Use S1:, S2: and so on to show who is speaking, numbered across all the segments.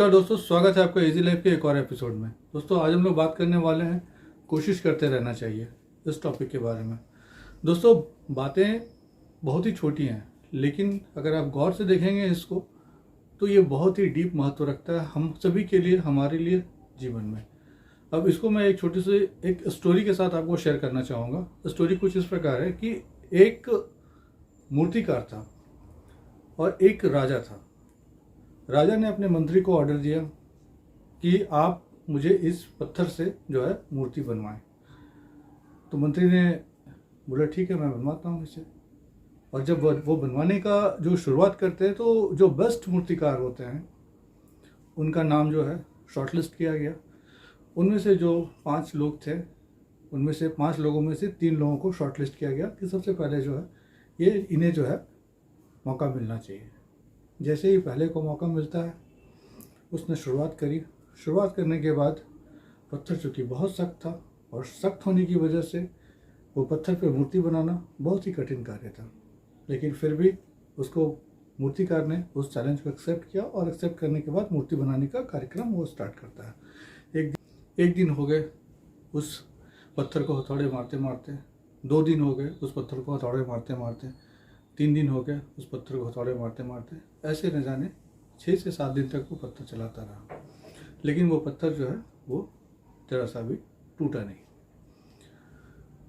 S1: नमस्कार दोस्तों, स्वागत है आपका इजी लाइफ के एक और एपिसोड में। दोस्तों आज हम लोग बात करने वाले हैं कोशिश करते रहना चाहिए इस टॉपिक के बारे में। दोस्तों बातें बहुत ही छोटी हैं, लेकिन अगर आप गौर से देखेंगे इसको तो ये बहुत ही डीप महत्व रखता है हम सभी के लिए, हमारे लिए जीवन में। अब इसको मैं एक छोटी सी एक स्टोरी के साथ आपको शेयर करना चाहूँगा। स्टोरी कुछ इस प्रकार है कि एक मूर्तिकार था और एक राजा था। राजा ने अपने मंत्री को ऑर्डर दिया कि आप मुझे इस पत्थर से जो है मूर्ति बनवाएं। तो मंत्री ने बोला ठीक है, मैं बनवाता हूँ इसे। और जब वो बनवाने का जो शुरुआत करते हैं तो जो बेस्ट मूर्तिकार होते हैं उनका नाम जो है शॉर्टलिस्ट किया गया। उनमें से जो 5 लोग थे, उनमें से 5 लोगों में से 3 लोगों को शॉर्टलिस्ट किया गया कि सबसे पहले जो है इन्हें जो है मौका मिलना चाहिए। जैसे ही पहले को मौका मिलता है उसने शुरुआत करी। शुरुआत करने के बाद पत्थर चूँकि बहुत सख्त था और सख्त होने की वजह से वो पत्थर पे मूर्ति बनाना बहुत ही कठिन कार्य था, लेकिन फिर भी उसको मूर्तिकार ने उस चैलेंज को एक्सेप्ट किया और एक्सेप्ट करने के बाद मूर्ति बनाने का कार्यक्रम वो स्टार्ट करता है। एक दिन हो गए उस पत्थर को हथौड़े मारते मारते, 2 दिन हो गए उस पत्थर को हथौड़े मारते मारते, 3 दिन हो गए उस पत्थर को हथौड़े मारते मारते, ऐसे न जाने 6 से 7 दिन तक वो पत्थर चलाता रहा, लेकिन वो पत्थर जो है वो जरा सा भी टूटा नहीं।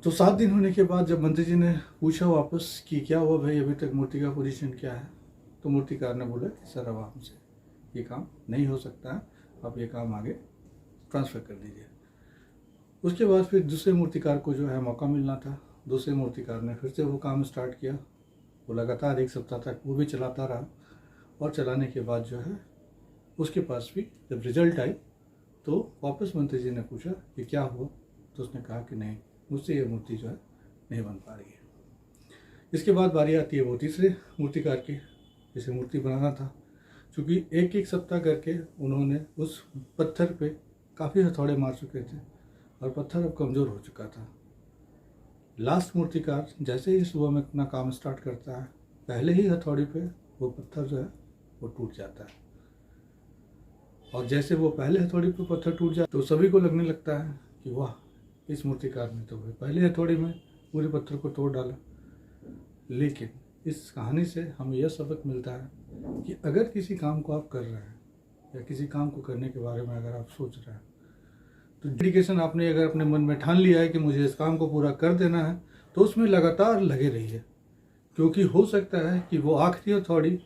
S1: तो 7 दिन होने के बाद जब मंत्री जी ने पूछा वापस कि क्या हुआ भाई, अभी तक मूर्ति का पोजीशन क्या है, तो मूर्तिकार ने बोला कि सर अब हमसे ये काम नहीं हो सकता है, आप ये काम आगे ट्रांसफ़र कर दीजिए। उसके बाद फिर दूसरे मूर्तिकार को जो है मौका मिलना था। दूसरे मूर्तिकार ने फिर से वो काम स्टार्ट किया। वो लगातार 1 सप्ताह तक वो भी चलाता रहा और चलाने के बाद जो है उसके पास भी जब रिजल्ट आई तो वापस मंत्री जी ने पूछा कि क्या हुआ, तो उसने कहा कि नहीं, मुझसे ये मूर्ति जो है नहीं बन पा रही है। इसके बाद बारी आती है वो तीसरे मूर्तिकार की, जिसे मूर्ति बनाना था। क्योंकि 1-1 सप्ताह करके उन्होंने उस पत्थर पे काफ़ी हथौड़े मार चुके थे और पत्थर अब कमज़ोर हो चुका था। लास्ट मूर्तिकार जैसे ही सुबह में अपना काम स्टार्ट करता है, पहले ही हथौड़ी पे वो पत्थर जो है वो टूट जाता है। और जैसे वो पहले हथौड़ी पे पत्थर टूट जाता तो सभी को लगने लगता है कि वाह, इस मूर्तिकार ने तो भाई पहले हथौड़ी में पूरे पत्थर को तोड़ डाला। लेकिन इस कहानी से हमें यह सबक मिलता है कि अगर किसी काम को आप कर रहे हैं या किसी काम को करने के बारे में अगर आप सोच रहे हैं, तो डेडिकेशन आपने अगर अपने मन में ठान लिया है कि मुझे इस काम को पूरा कर देना है, तो उसमें लगातार लगे रहिए। क्योंकि हो सकता है कि वो आखिरी हथौड़ी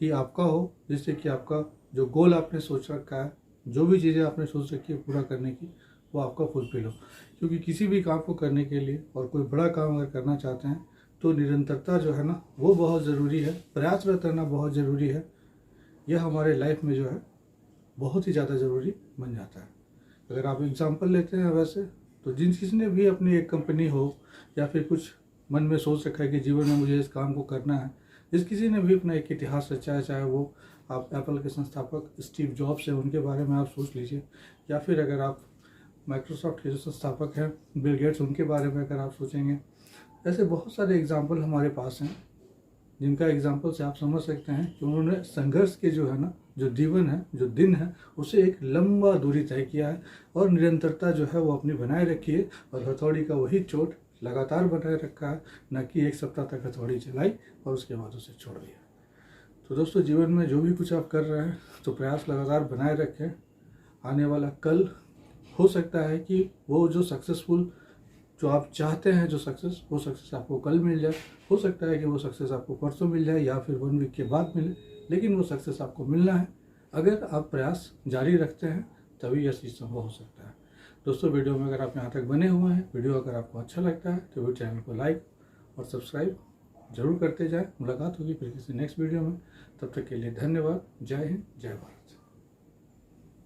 S1: ही आपका हो, जिससे कि आपका जो गोल आपने सोच रखा है, जो भी चीज़ें आपने सोच रखी है पूरा करने की, वो आपका फुलफिल हो। क्योंकि किसी भी काम को करने के लिए और कोई बड़ा काम अगर करना चाहते हैं तो निरंतरता जो है ना वो बहुत ज़रूरी है, प्रयासरत रहना बहुत ज़रूरी है। यह हमारे लाइफ में जो है बहुत ही ज़्यादा ज़रूरी बन जाता है। अगर आप एग्जाम्पल लेते हैं वैसे तो जिन किसी ने भी अपनी एक कंपनी हो या फिर कुछ मन में सोच रखा है कि जीवन में मुझे इस काम को करना है, जिस किसी ने भी अपना एक इतिहास रचा है, चाहे वो आप एप्पल के संस्थापक स्टीव जॉब्स हैं उनके बारे में आप सोच लीजिए, या फिर अगर आप माइक्रोसॉफ्ट के जो संस्थापक हैं बिल गेट्स, उनके बारे में अगर आप सोचेंगे, ऐसे बहुत सारे एग्जाम्पल हमारे पास हैं जिनका एग्जाम्पल से आप समझ सकते हैं कि उन्होंने संघर्ष के जो है ना जो जीवन है, जो दिन है, उसे एक लंबा दूरी तय किया है और निरंतरता जो है वो अपनी बनाए रखी है और हथौड़ी का वही चोट लगातार बनाए रखा है, न कि 1 सप्ताह तक हथौड़ी चलाई और उसके बाद उसे छोड़ दिया। तो दोस्तों जीवन में जो भी कुछ आप कर रहे हैं तो प्रयास लगातार बनाए रखें। आने वाला कल हो सकता है कि वो जो सक्सेसफुल जो आप चाहते हैं जो सक्सेस, वो सक्सेस आपको कल मिल जाए। हो सकता है कि वो सक्सेस आपको परसों मिल जाए या फिर 1 वीक के बाद मिले, लेकिन वो सक्सेस आपको मिलना है। अगर आप प्रयास जारी रखते हैं तभी यह चीज़ संभव हो सकता है। दोस्तों वीडियो में अगर आप यहाँ तक बने हुए हैं, वीडियो अगर आपको अच्छा लगता है तो वीडियो चैनल को लाइक और सब्सक्राइब जरूर करते जाएँ। मुलाकात होगी फिर किसी नेक्स्ट वीडियो में, तब तक के लिए धन्यवाद। जय हिंद, जय भारत।